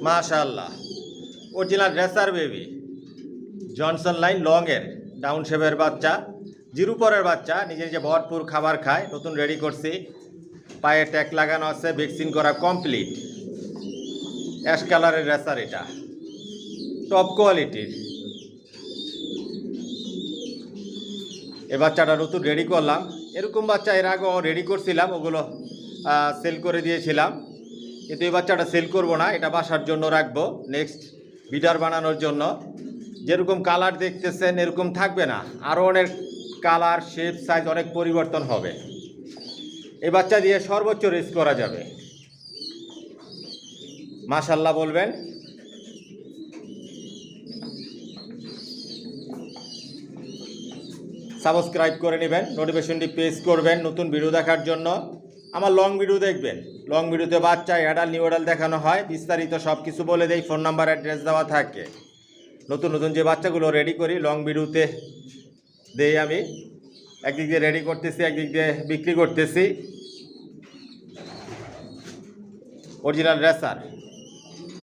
মাশাআল্লাহ, original racer baby, Johnson line long এর down শেপের বাচ্চা, জিরো পরের বাচ্চা, নিজে নিজে ভরপুর খাবার খায়। নতুন রেডি করছি, পায়ে ট্যাগ লাগানো আছে, ভ্যাকসিন করা কমপ্লিট। অ্যাশ কালারের রেসার, এটা টপ কোয়ালিটির। এই বাচ্চাটা নতুন রেডি করলাম। এরকম বাচ্চা এর আগেও রেডি করছিলাম, ওগুলো সেল করে দিয়েছিলাম, কিন্তু এই বাচ্চাটা সেল করব না, এটা বাসার জন্য রাখবো, নেক্সট বিডার বানানোর জন্য। যেরকম কালার দেখতেছেন এরকম থাকবে না, আরও অনেক কালার, শেপ, সাইজ অনেক পরিবর্তন হবে। এই বাচ্চা দিয়ে সর্বোচ্চ রেস করা যাবে। মাশাআল্লাহ বলবেন। সাবস্ক্রাইব করে নেবেন, নোটিফিকেশনটি প্রেস করবেন নতুন ভিডিও দেখার জন্য। আমার লং ভিডিও দেখবেন, লং ভিডিওতে বাচ্চা অ্যাডাল নিউ অ্যাডাল দেখানো হয়, বিস্তারিত সব কিছু বলে দেই, ফোন নাম্বার অ্যাড্রেস দেওয়া থাকে। নতুন নতুন যে বাচ্চাগুলো রেডি করি লং ভিডিওতে দেই আমি। একদিক দিয়ে রেডি করতেছি, একদিক দিয়ে বিক্রি করতেছি। Original racer.